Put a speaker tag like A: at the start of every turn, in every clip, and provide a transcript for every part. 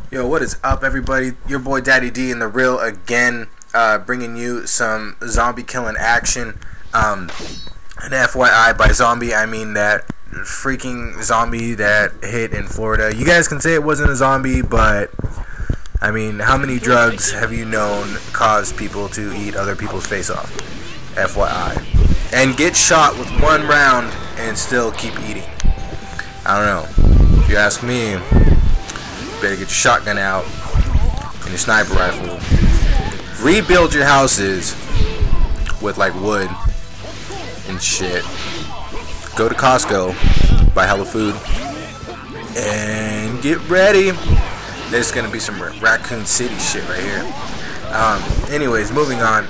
A: Yo, what is up, everybody? Your boy Daddy D in the real again, bringing you some zombie killing action. And FYI, by zombie I mean that freaking zombie that hit in Florida. You guys can say it wasn't a zombie, but I mean, how many drugs have you known cause people to eat other people's face off? FYI. And get shot with one round and still keep eating. I don't know. If you ask me, better get your shotgun out and your sniper rifle. Rebuild your houses with like wood and shit. Go to Costco, buy hella food, and get ready. There's gonna be some Raccoon City shit right here. Anyways, moving on.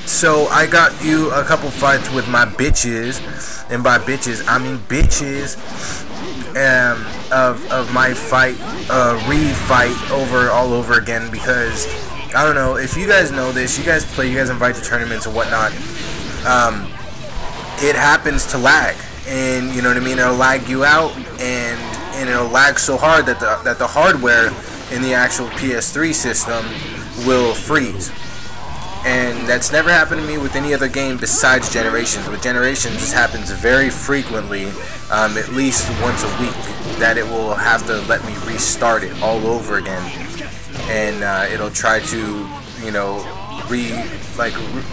A: So I got you a couple fights with my bitches, and by bitches I mean bitches. Of my fight, re-fight all over again, because I don't know if you guys know this. You guys invite to tournaments and whatnot. It happens to lag, and you know what I mean. It'll lag you out, and it'll lag so hard that the hardware in the actual PS3 system will freeze. And that's never happened to me with any other game besides Generations. With Generations, this happens very frequently, at least once a week, that it will have to let me restart it all over again. And it'll try to, you know,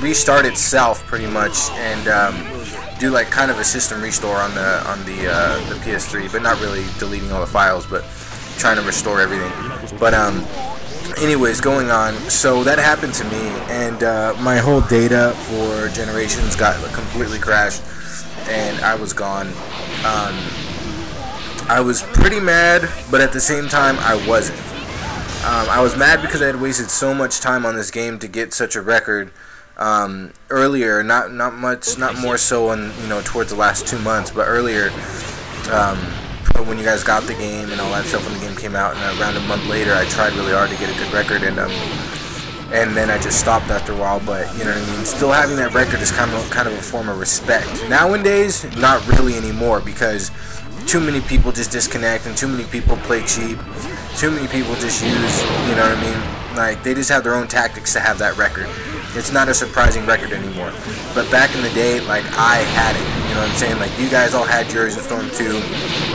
A: restart itself pretty much, and do like kind of a system restore on the PS3, but not really deleting all the files, but trying to restore everything. But anyways, going on, so that happened to me, and my whole data for Generations got completely crashed, and I was gone. I was pretty mad, but at the same time I wasn't. I was mad because I had wasted so much time on this game to get such a record earlier, not more so on, you know, towards the last 2 months, but earlier, when you guys got the game and all that stuff, when the game came out, and around a month later I tried really hard to get a good record, and then I just stopped after a while. But you know what I mean, still having that record is kind of a form of respect. Nowadays, not really anymore, because too many people just disconnect, and too many people play cheap, too many people just use, you know what I mean, like they just have their own tactics to have that record. It's not a surprising record anymore. But back in the day, like, I had it. You know what I'm saying? Like, you guys all had yours in Storm 2.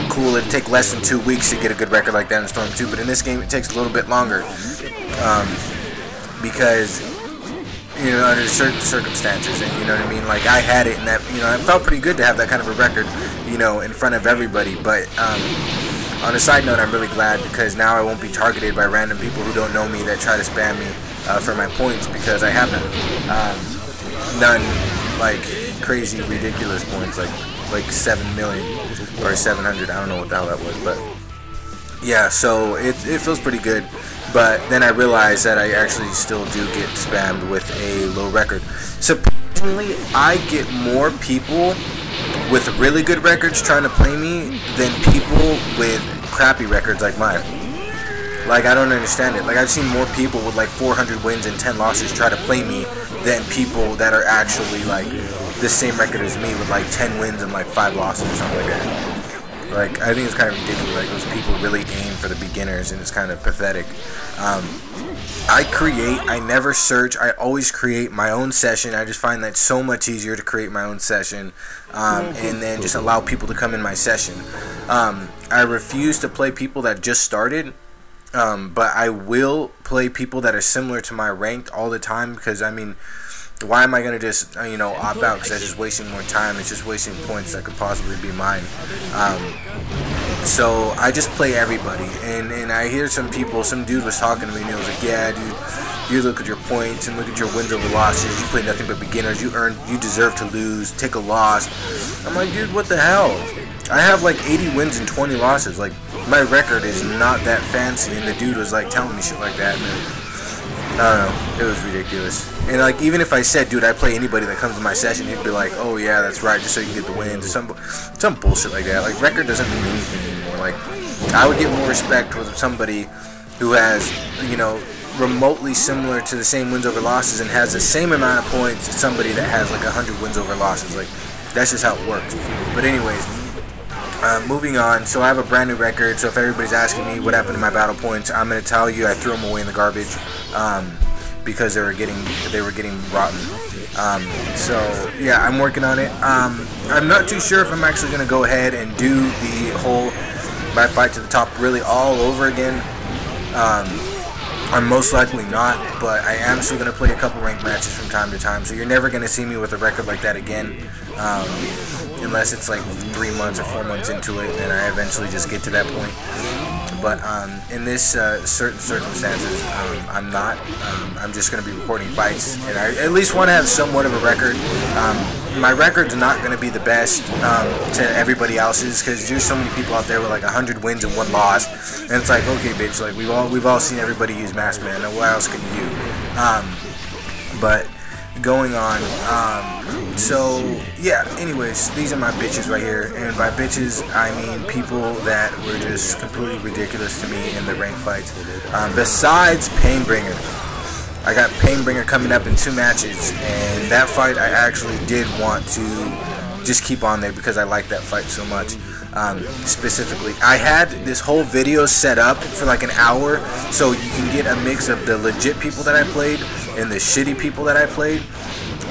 A: Cool, it'd take less than 2 weeks to get a good record like that in Storm 2. But in this game, it takes a little bit longer. Because, you know, under certain circumstances. And, you know what I mean? Like, I had it, and that, you know, it felt pretty good to have that kind of a record, you know, in front of everybody. But, on a side note, I'm really glad, because now I won't be targeted by random people who don't know me that try to spam me for my points, because I have none like crazy ridiculous points, like 7 million or 700. I don't know what the hell that was, but yeah, so it feels pretty good. But then I realized that I actually still do get spammed with a low record. Surprisingly, I get more people with really good records trying to play me than people with crappy records like mine. Like, I don't understand it. Like, I've seen more people with like 400 wins and 10 losses try to play me than people that are actually like the same record as me with like 10 wins and like 5 losses or something like that. Like, I think it's kind of ridiculous. Like, those people really aim for the beginners, and it's kind of pathetic. I never search. I always create my own session. I just find that so much easier to create my own session, and then just allow people to come in my session. I refuse to play people that just started. But I will play people that are similar to my ranked all the time, because I mean, why am I gonna just you know, opt out? Because that's just wasting more time. It's just wasting points that could possibly be mine. So I just play everybody, and I hear some dude was talking to me, and he was like, yeah, dude, you look at your points and look at your wins over losses. You play nothing but beginners. You deserve to lose. Take a loss. I'm like, dude, what the hell? I have like 80 wins and 20 losses. Like, my record is not that fancy, and the dude was like telling me shit like that, man. I don't know, it was ridiculous. And like, even if I said, dude, I play anybody that comes to my session, he'd be like, oh yeah, that's right, just so you can get the wins, or some bullshit like that. Like, record doesn't mean anything anymore. Like, I would get more respect with somebody who has, you know, remotely similar to the same wins over losses and has the same amount of points as somebody that has like 100 wins over losses. Like, that's just how it works. But anyways, Moving on, so I have a brand new record. So if everybody's asking me what happened to my battle points, I'm gonna tell you I threw them away in the garbage because they were getting rotten. So yeah, I'm working on it. I'm not too sure if I'm actually gonna go ahead and do the whole my fight to the top really all over again. I'm most likely not, but I am still gonna play a couple ranked matches from time to time. So you're never gonna see me with a record like that again. Unless it's like 3 months or 4 months into it, then I eventually just get to that point. But in this certain circumstances, I'm not. I'm just going to be recording fights, and I at least want to have somewhat of a record. My record's not going to be the best to everybody else's, because there's so many people out there with like 100 wins and 1 loss, and it's like, okay, bitch, like we've all seen everybody use Masked Man. Now what else can you do? But going on, so yeah, anyways, these are my bitches right here, and by bitches I mean people that were just completely ridiculous to me in the ranked fights. Besides Painbringer, I got Painbringer coming up in 2 matches, and that fight I actually did want to just keep on there because I like that fight so much. Specifically, I had this whole video set up for like an hour, so you can get a mix of the legit people that I played and the shitty people that I played,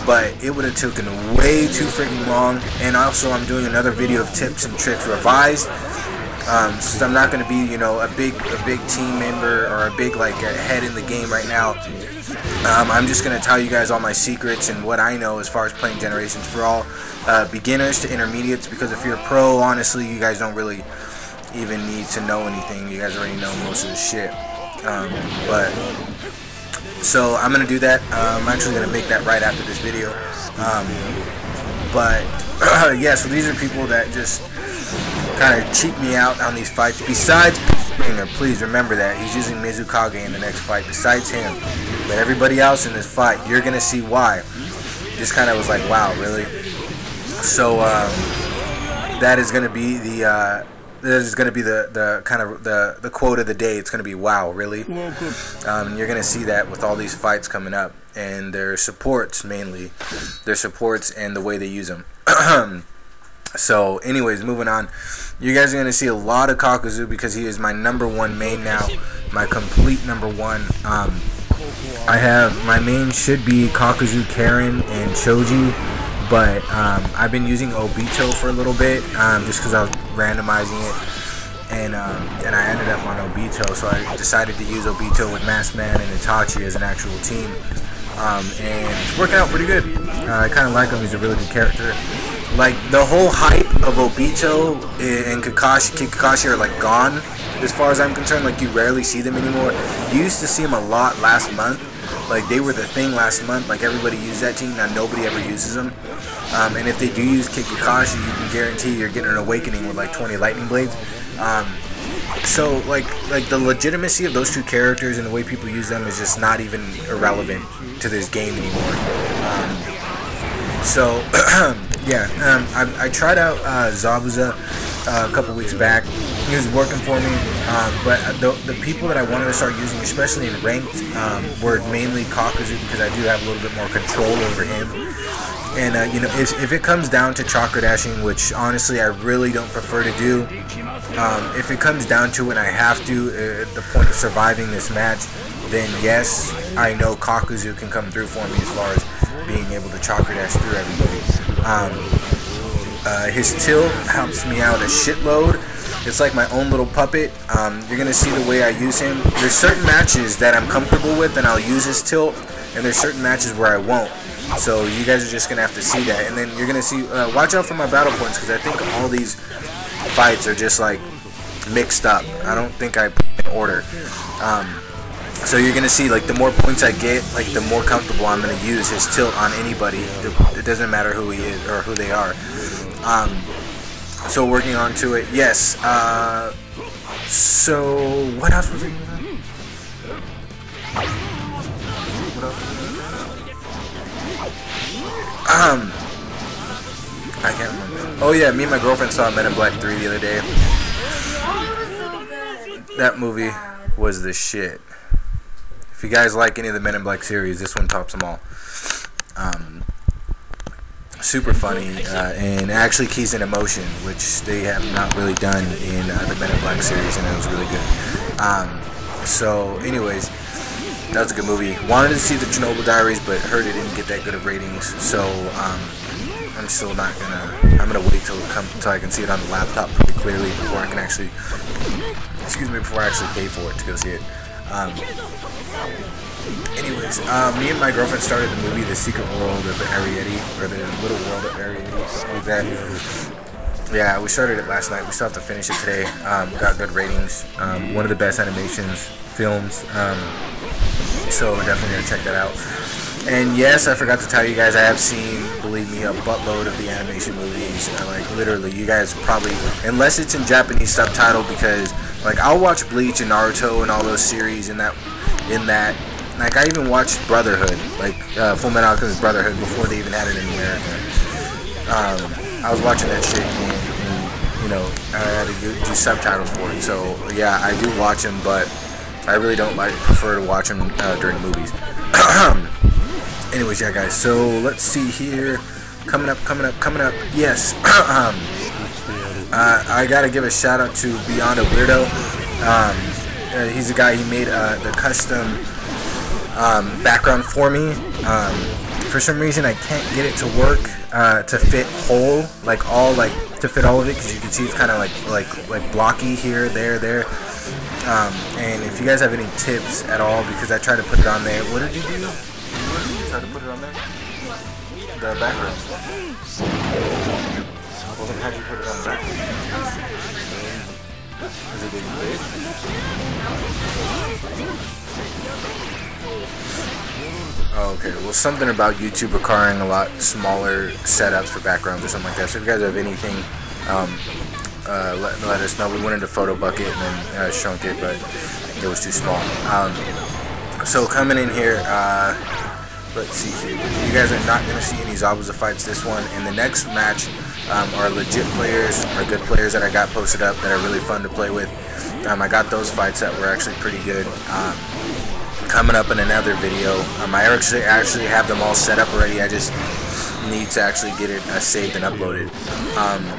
A: but it would have taken way too freaking long. And also, I'm doing another video of tips and tricks revised. So I'm not going to be, you know, a big team member or a big like head in the game right now. I'm just going to tell you guys all my secrets and what I know as far as playing Generations for all beginners to intermediates, because if you're a pro, honestly, you guys don't really even need to know anything. You guys already know most of the shit. But so I'm going to do that. I'm actually going to make that right after this video. But yeah, so these are people that just kind of cheat me out on these fights. Besides Painbringer, please remember that he's using Mizukage in the next fight. Besides him, but everybody else in this fight, you're gonna see why. Just kind of was like, wow, really? So that is gonna be the kind of the quote of the day. It's gonna be, wow, really? You're gonna see that with all these fights coming up, and their supports, mainly their supports and the way they use them. So anyways, moving on, you guys are going to see a lot of Kakuzu because he is my #1 main now, my complete #1. I have, my main should be Kakuzu, Karen, and Choji, but I've been using Obito for a little bit, just because I was randomizing it, and I ended up on Obito, so I decided to use Obito with Masked Man and Itachi as an actual team, and it's working out pretty good. I kind of like him. He's a really good character. Like, the whole hype of Obito and Kakashi are like gone as far as I'm concerned. Like, you rarely see them anymore. You used to see them a lot last month. Like, they were the thing last month. Like, everybody used that team. Now nobody ever uses them. And if they do use Kakashi, you can guarantee you're getting an awakening with like 20 lightning blades. So like the legitimacy of those two characters and the way people use them is just not even irrelevant to this game anymore. So yeah, I tried out Zabuza a couple weeks back. He was working for me, but the people that I wanted to start using, especially in ranked, were mainly Kakuzu, because I do have a little bit more control over him. And you know, if it comes down to chakra dashing, which honestly I really don't prefer to do, if it comes down to it and I have to, at the point of surviving this match, then yes, I know Kakuzu can come through for me as far as being able to chakra dash through everybody. His tilt helps me out a shitload. It's like my own little puppet. You're gonna see the way I use him. There's certain matches that I'm comfortable with and I'll use his tilt, and there's certain matches where I won't. So you guys are just gonna have to see that, and then you're gonna see. Watch out for my battle points, because I think all these fights are just like mixed up. I don't think I put in order. So you're gonna see, like, the more points I get, like, the more comfortable I'm gonna use his tilt on anybody. It doesn't matter who he is or who they are. So working on to it. Yes. So what else was it? What else? I can't remember. Oh yeah, me and my girlfriend saw Men in Black 3 the other day. That movie was the shit. If you guys like any of the Men in Black series, this one tops them all. super funny, and actually keys in emotion, which they have not really done in the Men in Black series, and it was really good. So anyways, that was a good movie. Wanted to see the Chernobyl Diaries, but heard it didn't get that good of ratings, so I'm still not gonna. I'm gonna wait till I can see it on the laptop pretty clearly before I can actually, before I actually pay for it to go see it. Anyways, me and my girlfriend started the movie The Secret World of Arrietty, or The Little World of Arrietty, something like that. Yeah, we started it last night. We still have to finish it today. Got good ratings. One of the best animations films. So we're definitely gonna check that out. And yes, I forgot to tell you guys, I have seen, believe me, a buttload of the animation movies. Like literally, you guys probably, unless it's in Japanese subtitle, because like I'll watch Bleach and Naruto and all those series in that. Like I even watched Brotherhood, like Full Metal Alchemist Brotherhood, before they even had it in America. I was watching that shit, and you know, I had to do subtitles for it. So yeah, I do watch them, but I really don't prefer to watch them during movies. Anyways, yeah, guys. So let's see here. Coming up. Yes. I gotta give a shout out to Beyond a Weirdo. He's the guy. He made the custom background for me. For some reason, I can't get it to work to fit whole, to fit all of it, because you can see it's kind of like blocky here, there. And if you guys have any tips at all, because I tried to put it on there. What did you do? Try to put it on there? The background. Well, then how'd you put it on the background? Is it big? Oh, okay. Well, something about YouTube requiring a lot smaller setups for backgrounds or something like that. So if you guys have anything, let us know. We went into Photo Bucket and then shrunk it, but it was too small. So coming in here, let's see here. You guys are not going to see any Zabuza fights this one. And the next match are legit players, are good players that I got posted up that are really fun to play with. I got those fights that were actually pretty good. Coming up in another video. I actually have them all set up already. I just need to actually get it saved and uploaded.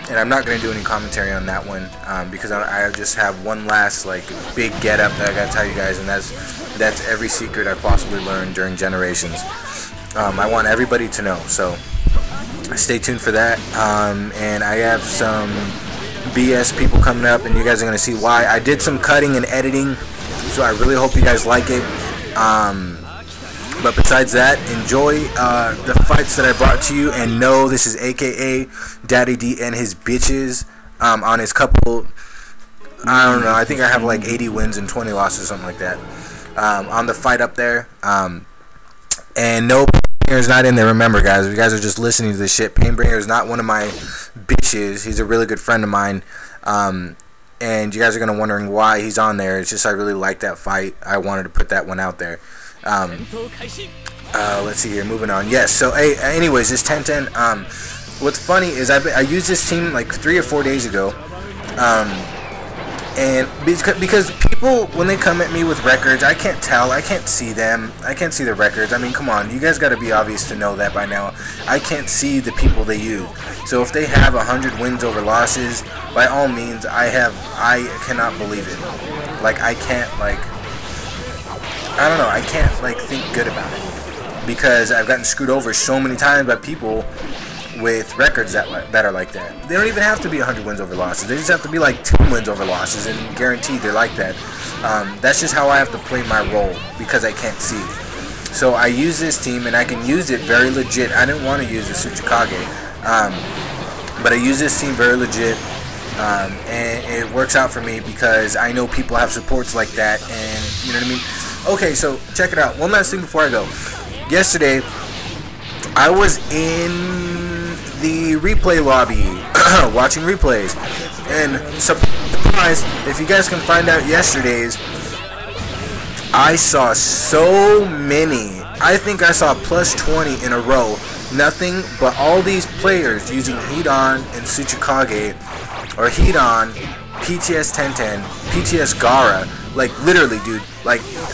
A: And I'm not going to do any commentary on that one because I just have one last big get up that I got to tell you guys, and that's every secret I've possibly learned during Generations. I want everybody to know, so stay tuned for that. And I have some BS people coming up, and you guys are going to see why. I did some cutting and editing, so I really hope you guys like it. But besides that, enjoy the fights that I brought to you, and know this is AKA Daddy D and his bitches on his couple, I don't know, I think I have 80 wins and 20 losses, something like that, on the fight up there. And no, Painbringer is not in there. Remember, guys, if you guys are just listening to this shit, Painbringer is not one of my bitches. He's a really good friend of mine. And you guys are going to wondering why he's on there. It's just I really like that fight. I wanted to put that one out there. Let's see here. Moving on. Yes. So, anyways, this 10-10. What's funny is I used this team 3 or 4 days ago. And because people, when they come at me with records, I can't tell. I can't see them. I can't see the records. I mean, come on. You guys got to be obvious to know that by now. I can't see the people they use. So if they have 100 wins over losses, by all means, I cannot believe it. I can't, I don't know. I can't, think good about it. Because I've gotten screwed over so many times by people with records that are like that. They don't even have to be 100 wins over losses. They just have to be 10 wins over losses, and guaranteed they're like that. That's just how I have to play my role, because I can't see. So I use this team, and I can use it very legit. I didn't want to use the Tsuchikage, but I use this team very legit, and it works out for me because I know people have supports like that, and you know what I mean? Okay, so check it out. One last thing before I go. Yesterday, I was in the replay lobby watching replays, and surprise, if you guys can find out yesterday's, I saw so many. I think I saw plus 20 in a row. Nothing but all these players using Hidan and Tsuchikage, or Hidan, PTS 1010, PTS Gara. Literally, dude.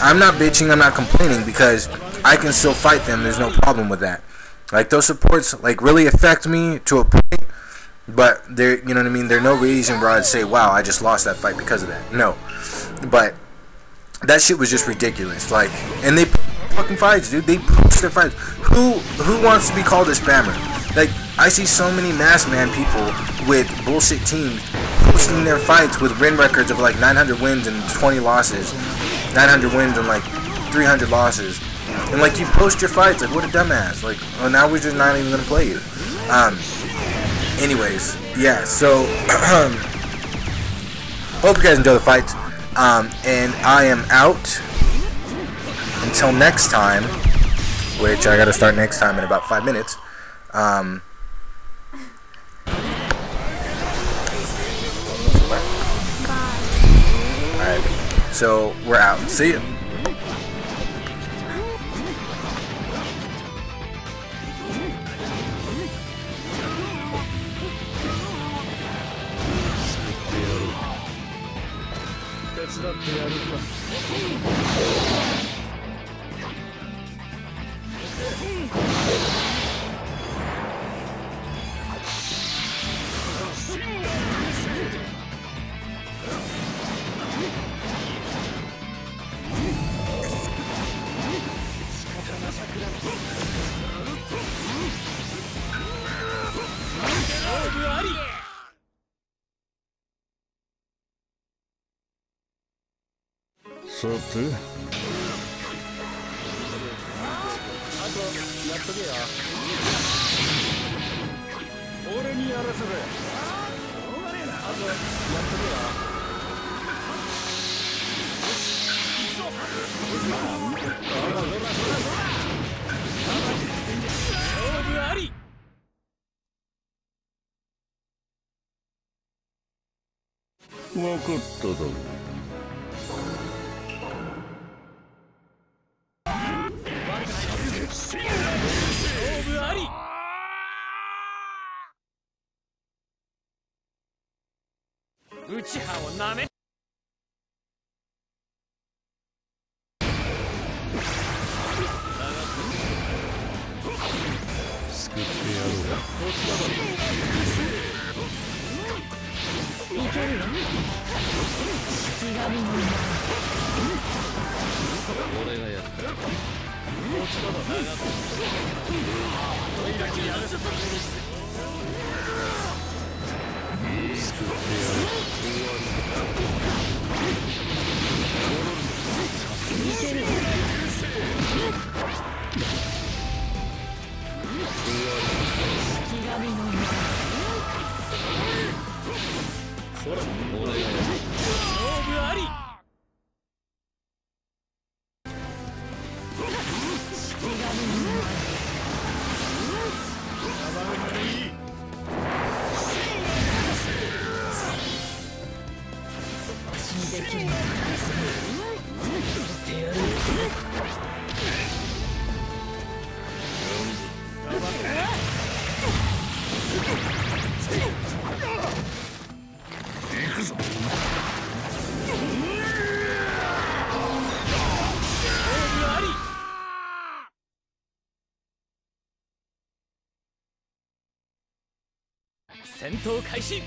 A: I'm not bitching, I'm not complaining, because I can still fight them. There's no problem with that. Like those supports like really affect me to a point, but there, you know what I mean. There's no reason where I'd say, "Wow, I just lost that fight because of that." No, but that shit was just ridiculous. Like, and they fucking fights, dude. They post their fights. Who wants to be called a spammer? Like, I see so many mass man people with bullshit teams posting their fights with win records of like 900 wins and 20 losses, 900 wins and like 300 losses, and like you post your fights like what a dumbass. Like, well, now we're just not even gonna play you. Anyways, yeah. So hope you guys enjoy the fights. And I am out until next time, which I gotta start next time in about 5 minutes. Alright, so we're out. See you.
B: さて俺にやらせろ。分かっただろう。
C: 内葉をなめ
B: 救ってやろう。
C: いけるよ。
B: 俺がやった。救ってやる。
C: 戦闘開始。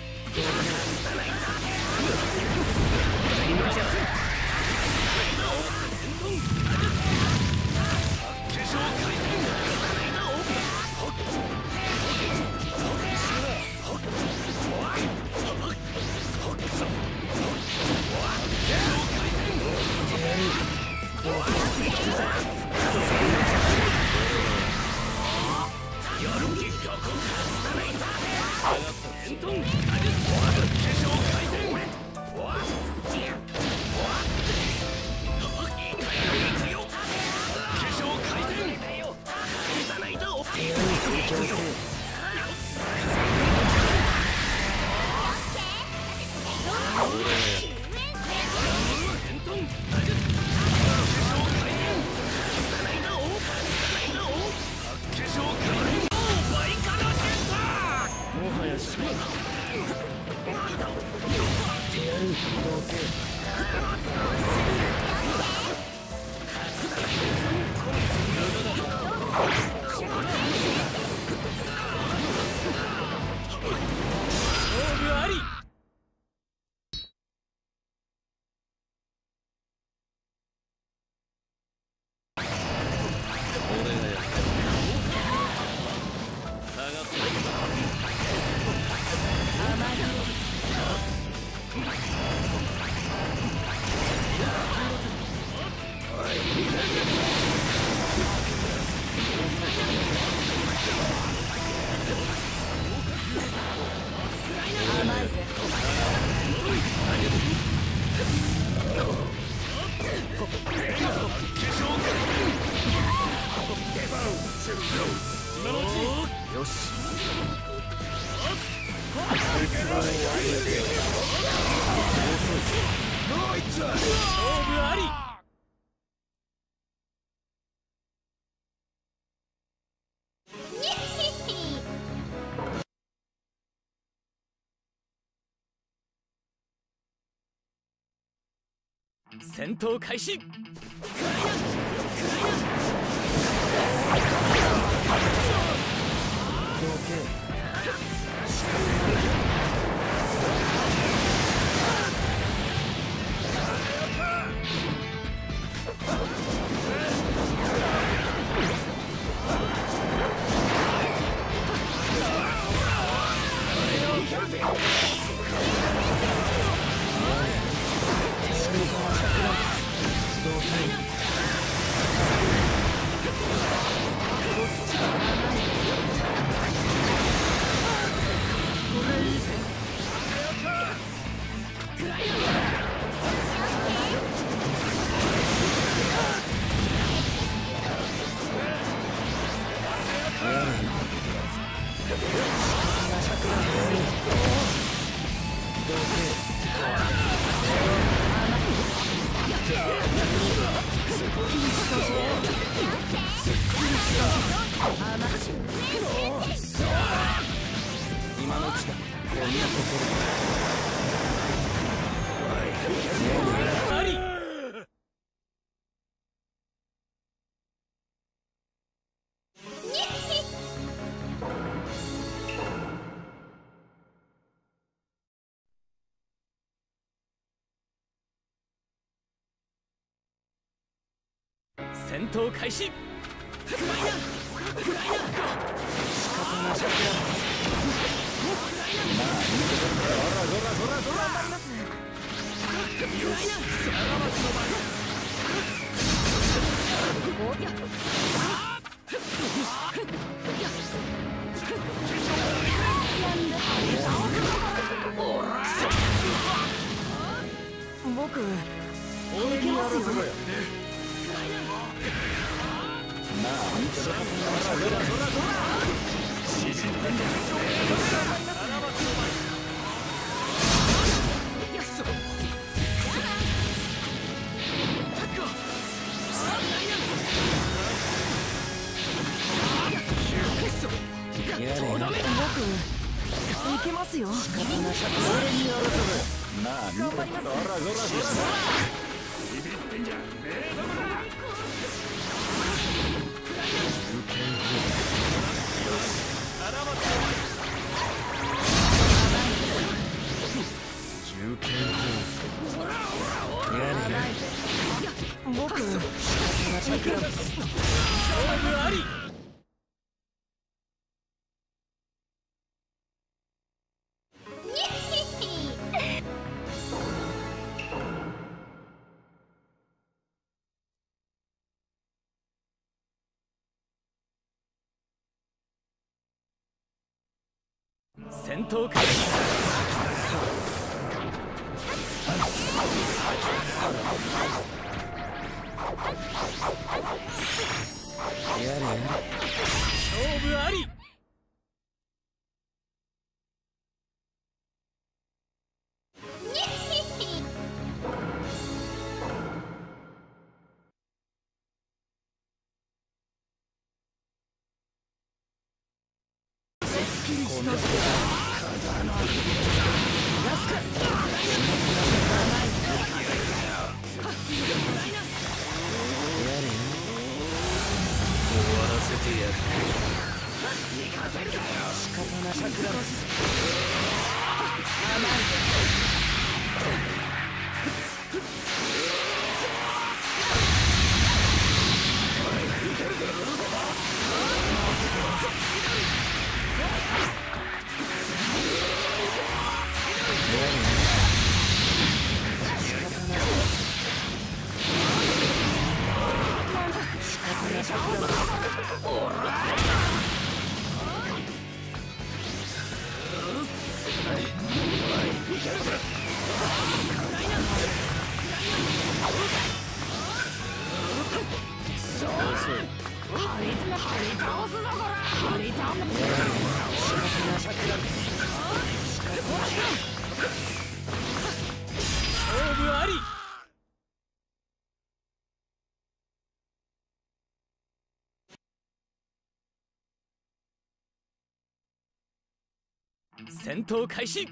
C: 勝負あり。戦闘開始。今のうちだ。こんなところあり。戦闘開始。
D: 僕、いけますよ。僕、いけますよ。頑張ります。ビビってんじゃねえぞ。僕、勝負あり。戦闘開始。勝負あり。勝負あり。
C: 戦闘開始。